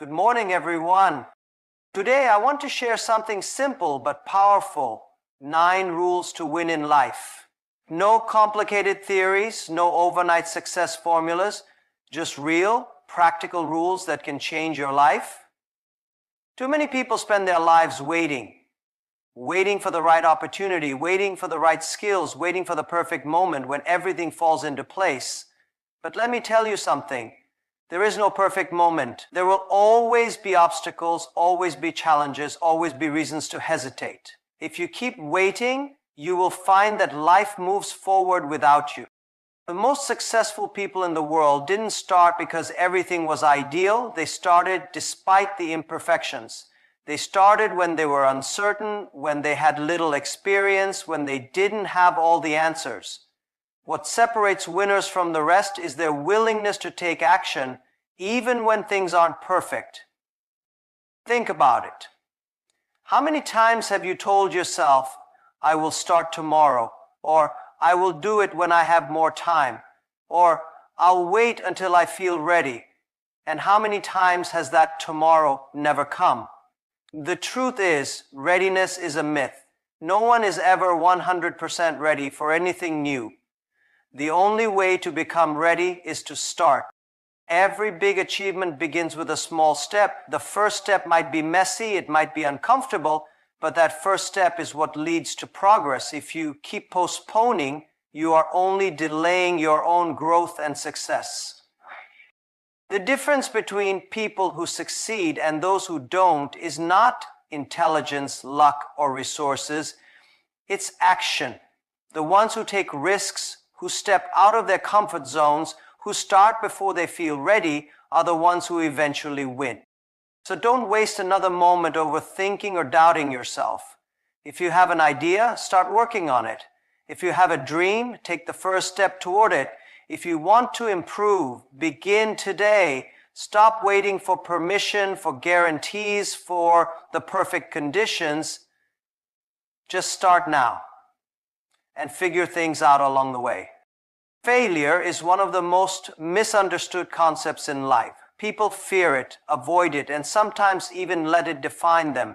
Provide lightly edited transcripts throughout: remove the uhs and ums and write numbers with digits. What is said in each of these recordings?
Good morning, everyone. Today, I want to share something simple but powerful. 9 rules to win in life. No complicated theories, no overnight success formulas, just real, practical rules that can change your life. Too many people spend their lives waiting for the right opportunity, waiting for the right skills, waiting for the perfect moment when everything falls into place. But let me tell you something. There is no perfect moment. There will always be obstacles, always be challenges, always be reasons to hesitate. If you keep waiting, you will find that life moves forward without you. The most successful people in the world didn't start because everything was ideal. They started despite the imperfections. They started when they were uncertain, when they had little experience, when they didn't have all the answers. What separates winners from the rest is their willingness to take action, even when things aren't perfect. Think about it. How many times have you told yourself, I will start tomorrow, or I will do it when I have more time, or I'll wait until I feel ready? And how many times has that tomorrow never come? The truth is, readiness is a myth. No one is ever 100% ready for anything new. The only way to become ready is to start. Every big achievement begins with a small step. The first step might be messy, it might be uncomfortable, but that first step is what leads to progress. If you keep postponing, you are only delaying your own growth and success. The difference between people who succeed and those who don't is not intelligence, luck, or resources. It's action. The ones who take risks, who step out of their comfort zones, who start before they feel ready, are the ones who eventually win. So don't waste another moment overthinking or doubting yourself. If you have an idea, start working on it. If you have a dream, take the first step toward it. If you want to improve, begin today. Stop waiting for permission, for guarantees, for the perfect conditions. Just start now and figure things out along the way. Failure is one of the most misunderstood concepts in life. People fear it, avoid it, and sometimes even let it define them.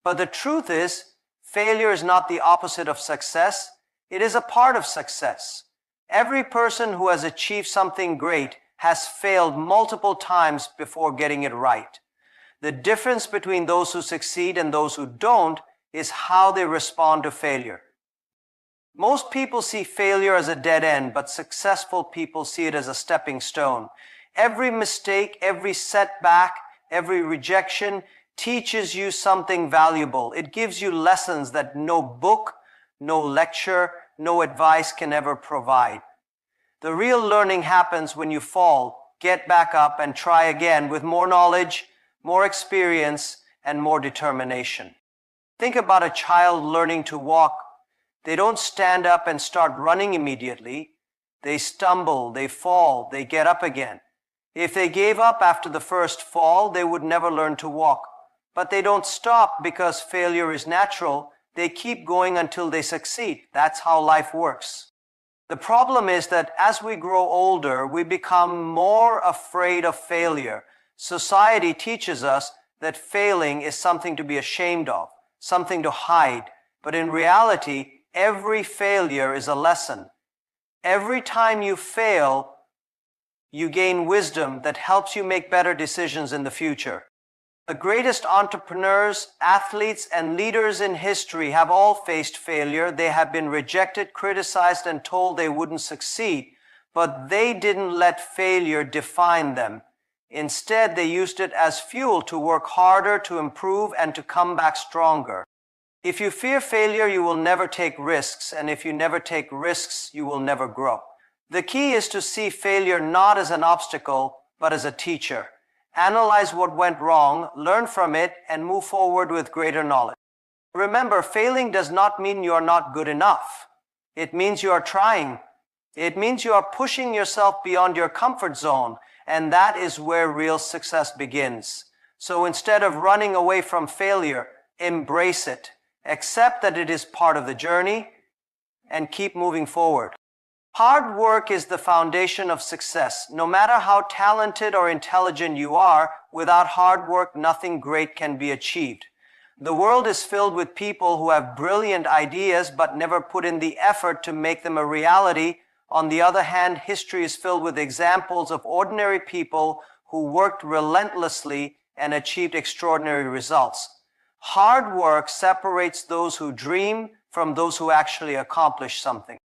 But the truth is, failure is not the opposite of success. It is a part of success. Every person who has achieved something great has failed multiple times before getting it right. The difference between those who succeed and those who don't is how they respond to failure. Most people see failure as a dead end, but successful people see it as a stepping stone. Every mistake, every setback, every rejection teaches you something valuable. It gives you lessons that no book, no lecture, no advice can ever provide. The real learning happens when you fall, get back up, and try again with more knowledge, more experience, and more determination. Think about a child learning to walk. They don't stand up and start running immediately. They stumble, they fall, they get up again. If they gave up after the first fall, they would never learn to walk. But they don't stop because failure is natural. They keep going until they succeed. That's how life works. The problem is that as we grow older, we become more afraid of failure. Society teaches us that failing is something to be ashamed of, something to hide. But in reality, every failure is a lesson. Every time you fail, you gain wisdom that helps you make better decisions in the future. The greatest entrepreneurs, athletes, and leaders in history have all faced failure. They have been rejected, criticized, and told they wouldn't succeed. But they didn't let failure define them. Instead, they used it as fuel to work harder, to improve, and to come back stronger. If you fear failure, you will never take risks, and if you never take risks, you will never grow. The key is to see failure not as an obstacle, but as a teacher. Analyze what went wrong, learn from it, and move forward with greater knowledge. Remember, failing does not mean you are not good enough. It means you are trying. It means you are pushing yourself beyond your comfort zone, and that is where real success begins. So instead of running away from failure, embrace it. Accept that it is part of the journey and keep moving forward. Hard work is the foundation of success. No matter how talented or intelligent you are, without hard work, nothing great can be achieved. The world is filled with people who have brilliant ideas but never put in the effort to make them a reality. On the other hand, history is filled with examples of ordinary people who worked relentlessly and achieved extraordinary results. Hard work separates those who dream from those who actually accomplish something.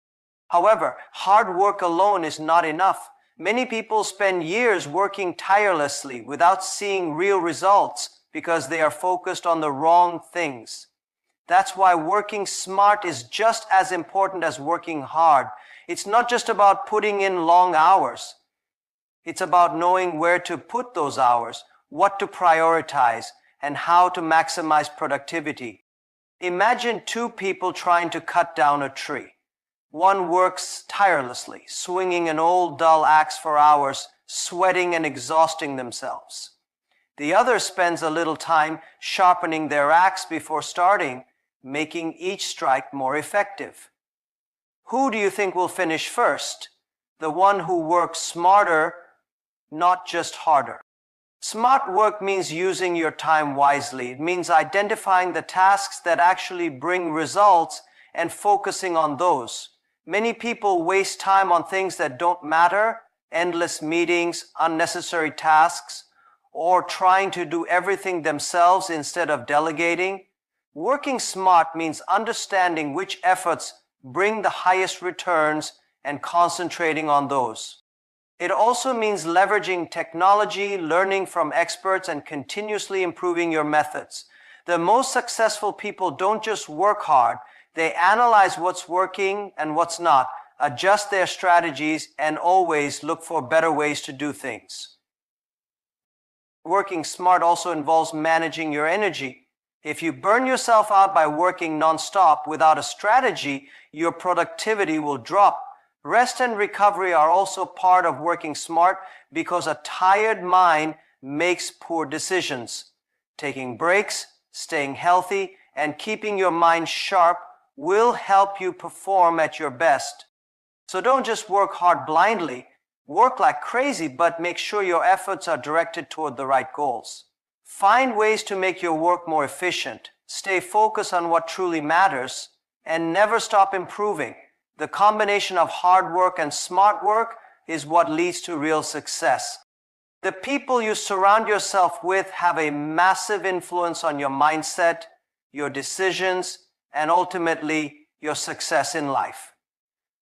However, hard work alone is not enough. Many people spend years working tirelessly without seeing real results because they are focused on the wrong things. That's why working smart is just as important as working hard. It's not just about putting in long hours. It's about knowing where to put those hours, what to prioritize, and how to maximize productivity. Imagine two people trying to cut down a tree. One works tirelessly, swinging an old dull axe for hours, sweating and exhausting themselves. The other spends a little time sharpening their axe before starting, making each strike more effective. Who do you think will finish first? The one who works smarter, not just harder. Smart work means using your time wisely. It means identifying the tasks that actually bring results and focusing on those. Many people waste time on things that don't matter, endless meetings, unnecessary tasks, or trying to do everything themselves instead of delegating. Working smart means understanding which efforts bring the highest returns and concentrating on those. It also means leveraging technology, learning from experts, and continuously improving your methods. The most successful people don't just work hard, they analyze what's working and what's not, adjust their strategies, and always look for better ways to do things. Working smart also involves managing your energy. If you burn yourself out by working non-stop without a strategy, your productivity will drop. Rest and recovery are also part of working smart because a tired mind makes poor decisions. Taking breaks, staying healthy, and keeping your mind sharp will help you perform at your best. So don't just work hard blindly. Work like crazy, but make sure your efforts are directed toward the right goals. Find ways to make your work more efficient. Stay focused on what truly matters, and never stop improving. The combination of hard work and smart work is what leads to real success. The people you surround yourself with have a massive influence on your mindset, your decisions, and ultimately your success in life.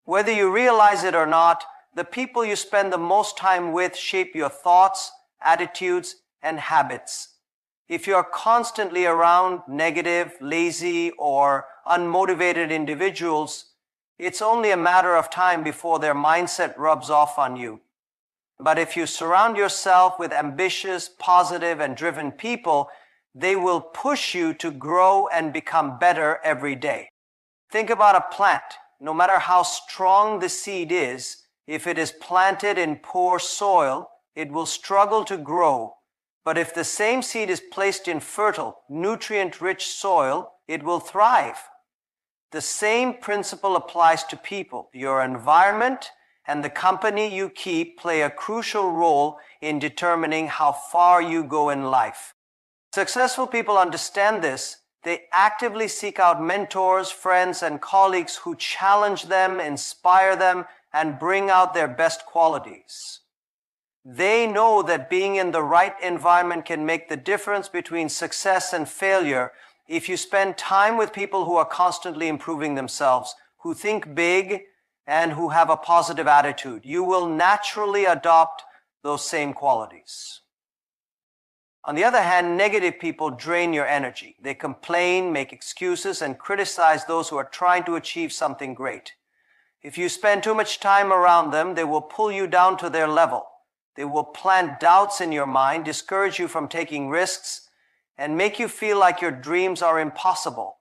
Whether you realize it or not, the people you spend the most time with shape your thoughts, attitudes, and habits. If you are constantly around negative, lazy, or unmotivated individuals, it's only a matter of time before their mindset rubs off on you. But if you surround yourself with ambitious, positive, and driven people, they will push you to grow and become better every day. Think about a plant. No matter how strong the seed is, if it is planted in poor soil, it will struggle to grow. But if the same seed is placed in fertile, nutrient-rich soil, it will thrive. The same principle applies to people. Your environment and the company you keep play a crucial role in determining how far you go in life. Successful people understand this. They actively seek out mentors, friends, and colleagues who challenge them, inspire them, and bring out their best qualities. They know that being in the right environment can make the difference between success and failure. If you spend time with people who are constantly improving themselves, who think big, and who have a positive attitude, you will naturally adopt those same qualities. On the other hand, negative people drain your energy. They complain, make excuses, and criticize those who are trying to achieve something great. If you spend too much time around them, they will pull you down to their level. They will plant doubts in your mind, discourage you from taking risks, and make you feel like your dreams are impossible.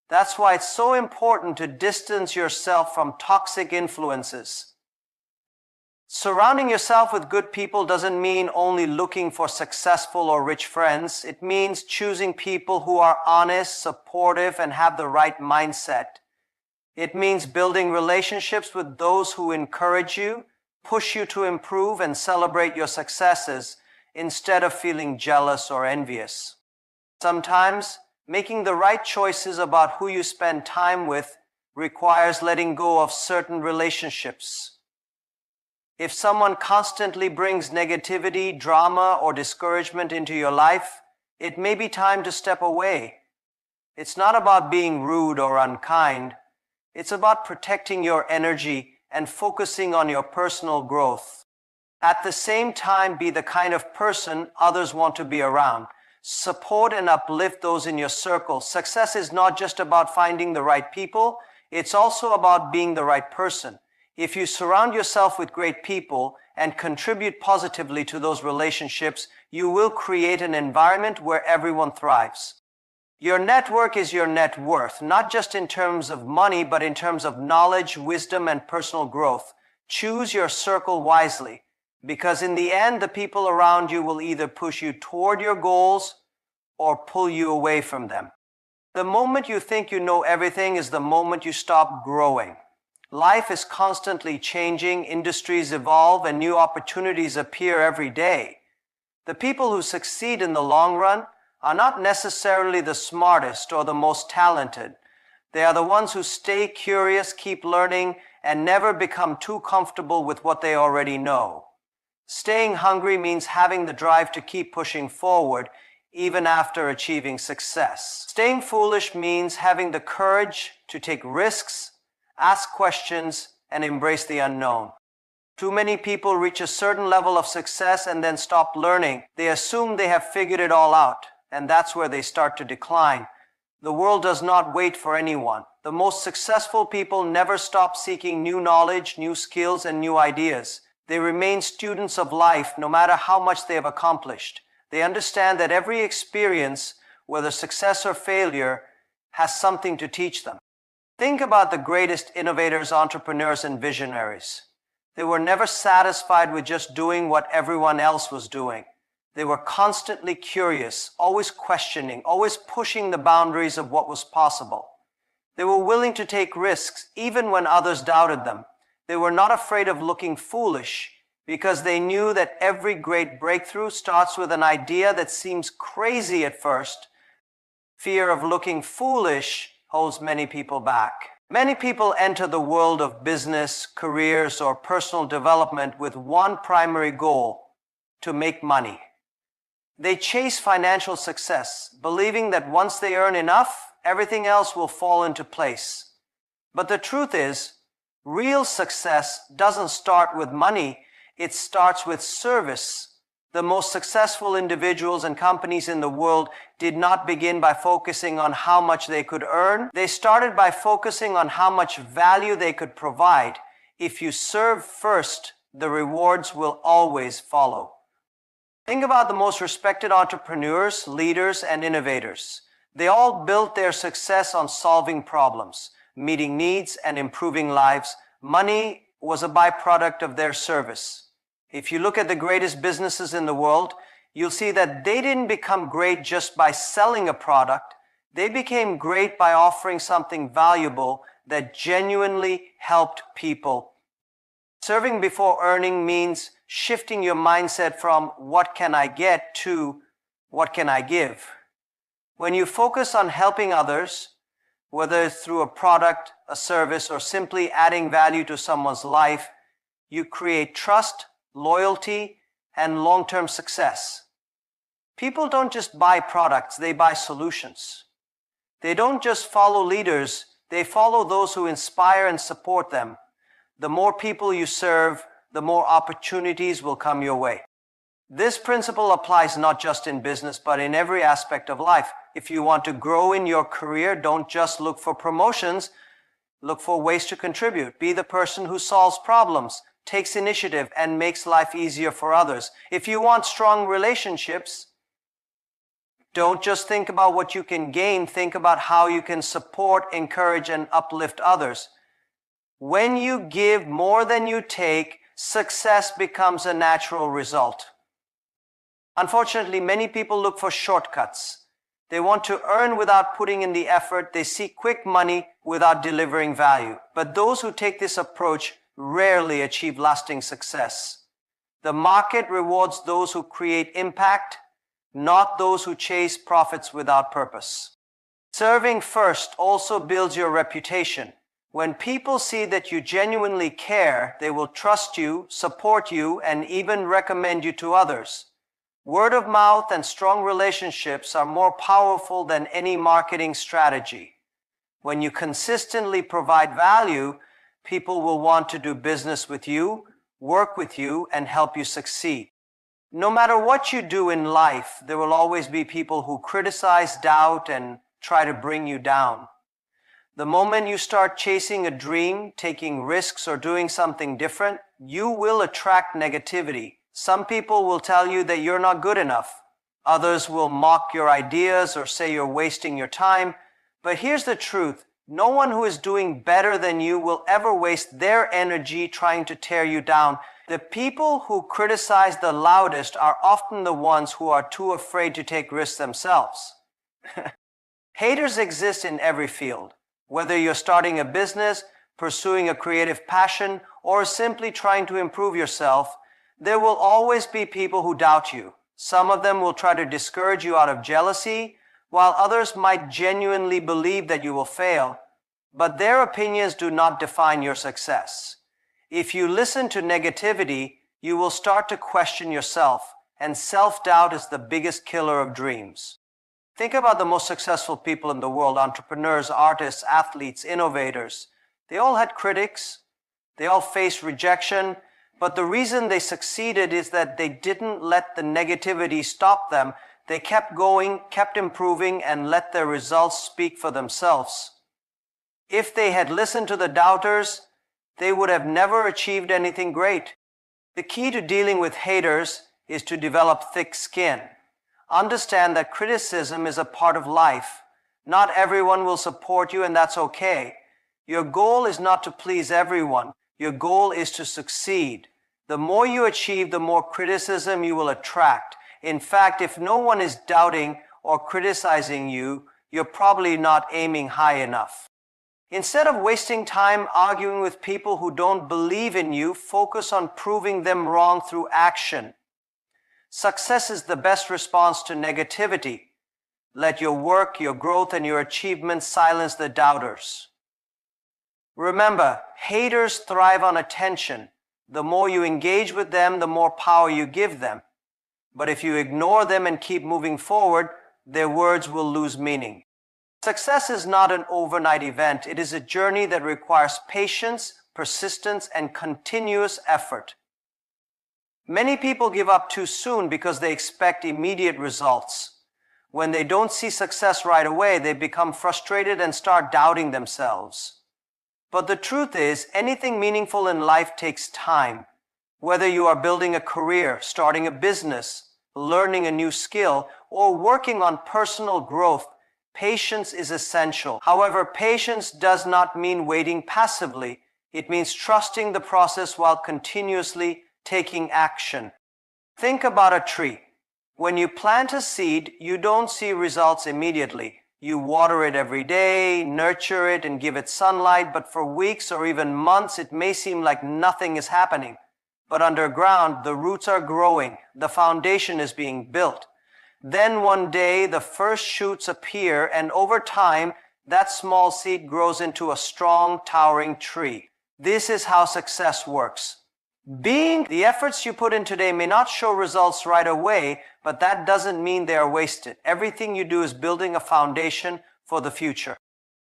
That's why it's so important to distance yourself from toxic influences. Surrounding yourself with good people doesn't mean only looking for successful or rich friends. It means choosing people who are honest, supportive, and have the right mindset. It means building relationships with those who encourage you, push you to improve, and celebrate your successes instead of feeling jealous or envious. Sometimes, making the right choices about who you spend time with requires letting go of certain relationships. If someone constantly brings negativity, drama, or discouragement into your life, it may be time to step away. It's not about being rude or unkind. It's about protecting your energy and focusing on your personal growth. At the same time, be the kind of person others want to be around. Support and uplift those in your circle. Success is not just about finding the right people, it's also about being the right person. If you surround yourself with great people and contribute positively to those relationships, you will create an environment where everyone thrives. Your network is your net worth, not just in terms of money, but in terms of knowledge, wisdom, and personal growth. Choose your circle wisely, because in the end, the people around you will either push you toward your goals or pull you away from them. The moment you think you know everything is the moment you stop growing. Life is constantly changing, industries evolve, and new opportunities appear every day. The people who succeed in the long run are not necessarily the smartest or the most talented. They are the ones who stay curious, keep learning, and never become too comfortable with what they already know. Staying hungry means having the drive to keep pushing forward, even after achieving success. Staying foolish means having the courage to take risks, ask questions, and embrace the unknown. Too many people reach a certain level of success and then stop learning. They assume they have figured it all out, and that's where they start to decline. The world does not wait for anyone. The most successful people never stop seeking new knowledge, new skills, and new ideas. They remain students of life no matter how much they have accomplished. They understand that every experience, whether success or failure, has something to teach them. Think about the greatest innovators, entrepreneurs, and visionaries. They were never satisfied with just doing what everyone else was doing. They were constantly curious, always questioning, always pushing the boundaries of what was possible. They were willing to take risks, even when others doubted them. They were not afraid of looking foolish, because they knew that every great breakthrough starts with an idea that seems crazy at first. Fear of looking foolish holds many people back. Many people enter the world of business, careers, or personal development with one primary goal: to make money. They chase financial success, believing that once they earn enough, everything else will fall into place. But the truth is, real success doesn't start with money, it starts with service. The most successful individuals and companies in the world did not begin by focusing on how much they could earn. They started by focusing on how much value they could provide. If you serve first, the rewards will always follow. Think about the most respected entrepreneurs, leaders, and innovators. They all built their success on solving problems, meeting needs, and improving lives. Money was a byproduct of their service. If you look at the greatest businesses in the world, you'll see that they didn't become great just by selling a product. They became great by offering something valuable that genuinely helped people. Serving before earning means shifting your mindset from what can I get to what can I give. When you focus on helping others, whether it's through a product, a service, or simply adding value to someone's life, you create trust, loyalty, and long-term success. People don't just buy products, they buy solutions. They don't just follow leaders, they follow those who inspire and support them. The more people you serve, the more opportunities will come your way. This principle applies not just in business, but in every aspect of life. If you want to grow in your career, don't just look for promotions, look for ways to contribute. Be the person who solves problems, takes initiative, and makes life easier for others. If you want strong relationships, don't just think about what you can gain, think about how you can support, encourage, and uplift others. When you give more than you take, success becomes a natural result. Unfortunately, many people look for shortcuts. They want to earn without putting in the effort. They seek quick money without delivering value. But those who take this approach rarely achieve lasting success. The market rewards those who create impact, not those who chase profits without purpose. Serving first also builds your reputation. When people see that you genuinely care, they will trust you, support you, and even recommend you to others. Word of mouth and strong relationships are more powerful than any marketing strategy. When you consistently provide value, people will want to do business with you, work with you, and help you succeed. No matter what you do in life, there will always be people who criticize, doubt, and try to bring you down. The moment you start chasing a dream, taking risks, or doing something different, you will attract negativity. Some people will tell you that you're not good enough. Others will mock your ideas or say you're wasting your time. But here's the truth. No one who is doing better than you will ever waste their energy trying to tear you down. The people who criticize the loudest are often the ones who are too afraid to take risks themselves. Haters exist in every field. Whether you're starting a business, pursuing a creative passion, or simply trying to improve yourself, there will always be people who doubt you. Some of them will try to discourage you out of jealousy, while others might genuinely believe that you will fail. But their opinions do not define your success. If you listen to negativity, you will start to question yourself, and self-doubt is the biggest killer of dreams. Think about the most successful people in the world, entrepreneurs, artists, athletes, innovators. They all had critics. They all faced rejection. But the reason they succeeded is that they didn't let the negativity stop them. They kept going, kept improving, and let their results speak for themselves. If they had listened to the doubters, they would have never achieved anything great. The key to dealing with haters is to develop thick skin. Understand that criticism is a part of life. Not everyone will support you, and that's okay. Your goal is not to please everyone. Your goal is to succeed. The more you achieve, the more criticism you will attract. In fact, if no one is doubting or criticizing you, you're probably not aiming high enough. Instead of wasting time arguing with people who don't believe in you, focus on proving them wrong through action. Success is the best response to negativity. Let your work, your growth, and your achievements silence the doubters. Remember, haters thrive on attention. The more you engage with them, the more power you give them. But if you ignore them and keep moving forward, their words will lose meaning. Success is not an overnight event. It is a journey that requires patience, persistence, and continuous effort. Many people give up too soon because they expect immediate results. When they don't see success right away, they become frustrated and start doubting themselves. But the truth is, anything meaningful in life takes time. Whether you are building a career, starting a business, learning a new skill, or working on personal growth, patience is essential. However, patience does not mean waiting passively. It means trusting the process while continuously taking action. Think about a tree. When you plant a seed, you don't see results immediately. You water it every day, nurture it, and give it sunlight, but for weeks or even months, it may seem like nothing is happening. But underground, the roots are growing. The foundation is being built. Then one day, the first shoots appear, and over time, that small seed grows into a strong, towering tree. This is how success works. The efforts you put in today may not show results right away, but that doesn't mean they are wasted. Everything you do is building a foundation for the future.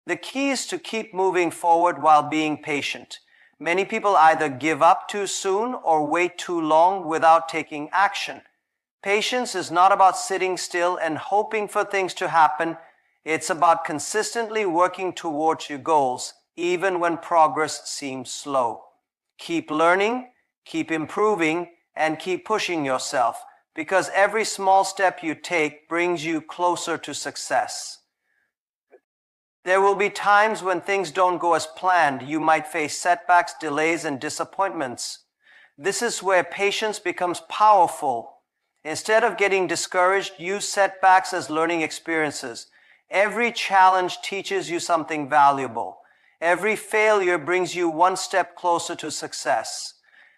The key is to keep moving forward while being patient. Many people either give up too soon or wait too long without taking action. Patience is not about sitting still and hoping for things to happen. It's about consistently working towards your goals, even when progress seems slow. Keep learning, keep improving, and keep pushing yourself, because every small step you take brings you closer to success. There will be times when things don't go as planned. You might face setbacks, delays, and disappointments. This is where patience becomes powerful. Instead of getting discouraged, use setbacks as learning experiences. Every challenge teaches you something valuable. Every failure brings you one step closer to success.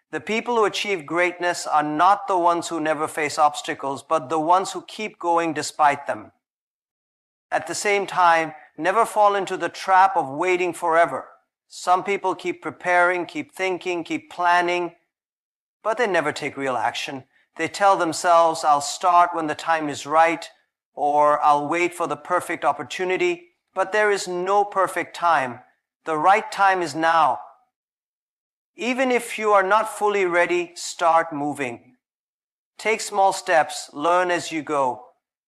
The people who achieve greatness are not the ones who never face obstacles, but the ones who keep going despite them. At the same time, never fall into the trap of waiting forever. Some people keep preparing, keep thinking, keep planning, but they never take real action. They tell themselves, I'll start when the time is right, or I'll wait for the perfect opportunity. But there is no perfect time. The right time is now. Even if you are not fully ready, start moving. Take small steps, learn as you go.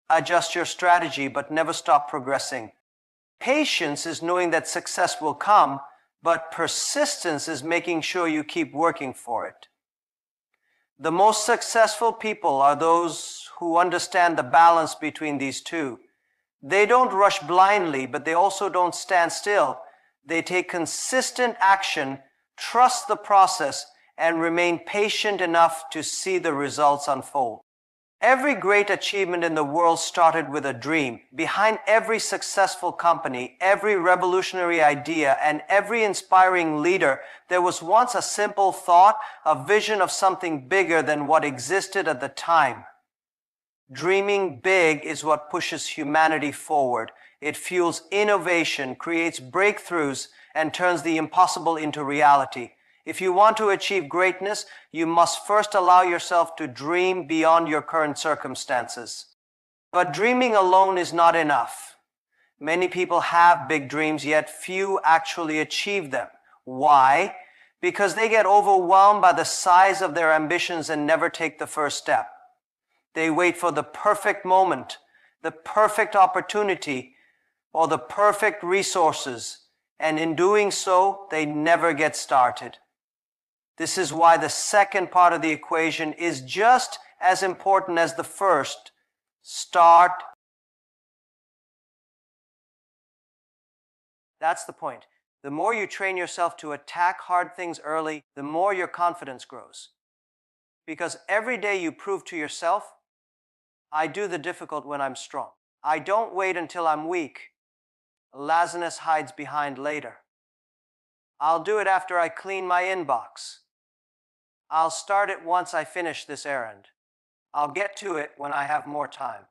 Adjust your strategy, but never stop progressing. Patience is knowing that success will come, but persistence is making sure you keep working for it. The most successful people are those who understand the balance between these two. They don't rush blindly, but they also don't stand still. They take consistent action, trust the process, and remain patient enough to see the results unfold. Every great achievement in the world started with a dream. Behind every successful company, every revolutionary idea, and every inspiring leader, there was once a simple thought, a vision of something bigger than what existed at the time. Dreaming big is what pushes humanity forward. It fuels innovation, creates breakthroughs, and turns the impossible into reality. If you want to achieve greatness, you must first allow yourself to dream beyond your current circumstances. But dreaming alone is not enough. Many people have big dreams, yet few actually achieve them. Why? Because they get overwhelmed by the size of their ambitions and never take the first step. They wait for the perfect moment, the perfect opportunity, or the perfect resources, and in doing so, they never get started. This is why the second part of the equation is just as important as the first. Start. That's the point. The more you train yourself to attack hard things early, the more your confidence grows. Because every day you prove to yourself, I do the difficult when I'm strong. I don't wait until I'm weak. Laziness hides behind later. I'll do it after I clean my inbox. I'll start it once I finish this errand. I'll get to it when I have more time.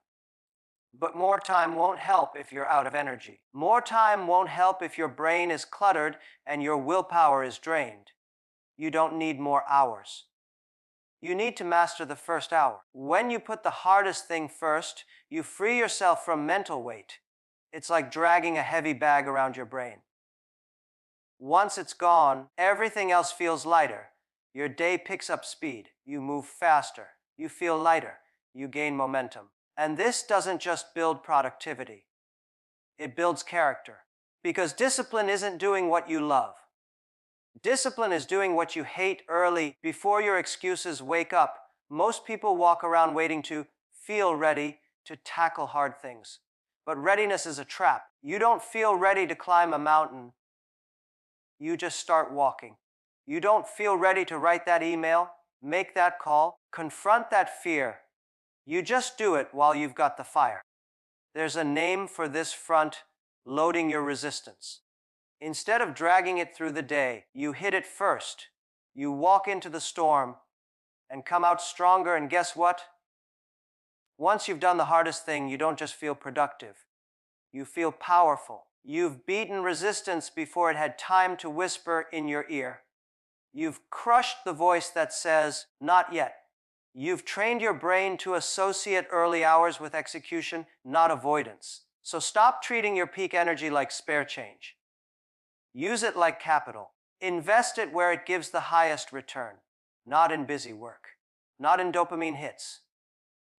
But more time won't help if you're out of energy. More time won't help if your brain is cluttered and your willpower is drained. You don't need more hours. You need to master the first hour. When you put the hardest thing first, you free yourself from mental weight. It's like dragging a heavy bag around your brain. Once it's gone, everything else feels lighter. Your day picks up speed. You move faster. You feel lighter. You gain momentum. And this doesn't just build productivity. It builds character. Because discipline isn't doing what you love. Discipline is doing what you hate early, before your excuses wake up. Most people walk around waiting to feel ready to tackle hard things. But readiness is a trap. You don't feel ready to climb a mountain. You just start walking. You don't feel ready to write that email, make that call, confront that fear. You just do it while you've got the fire. There's a name for this front: loading your resistance. Instead of dragging it through the day, you hit it first. You walk into the storm and come out stronger, and guess what? Once you've done the hardest thing, you don't just feel productive. You feel powerful. You've beaten resistance before it had time to whisper in your ear. You've crushed the voice that says, not yet. You've trained your brain to associate early hours with execution, not avoidance. So stop treating your peak energy like spare change. Use it like capital. Invest it where it gives the highest return, not in busy work, not in dopamine hits,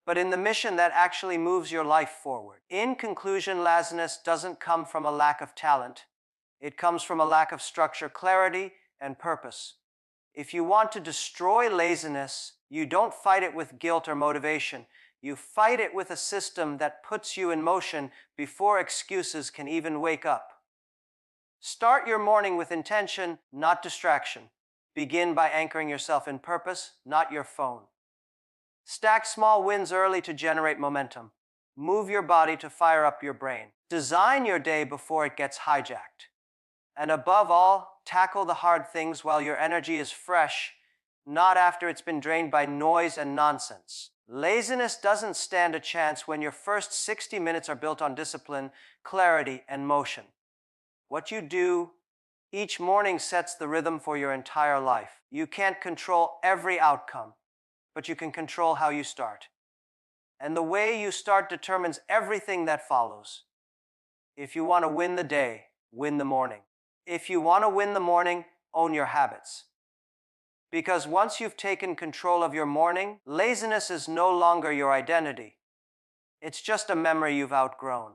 but in the mission that actually moves your life forward. In conclusion, laziness doesn't come from a lack of talent. It comes from a lack of structure, clarity, and purpose. If you want to destroy laziness, you don't fight it with guilt or motivation. You fight it with a system that puts you in motion before excuses can even wake up. Start your morning with intention, not distraction. Begin by anchoring yourself in purpose, not your phone. Stack small wins early to generate momentum. Move your body to fire up your brain. Design your day before it gets hijacked. And above all, tackle the hard things while your energy is fresh, not after it's been drained by noise and nonsense. Laziness doesn't stand a chance when your first 60 minutes are built on discipline, clarity, and motion. What you do each morning sets the rhythm for your entire life. You can't control every outcome, but you can control how you start. And the way you start determines everything that follows. If you want to win the day, win the morning. If you want to win the morning, own your habits. Because once you've taken control of your morning, laziness is no longer your identity. It's just a memory you've outgrown.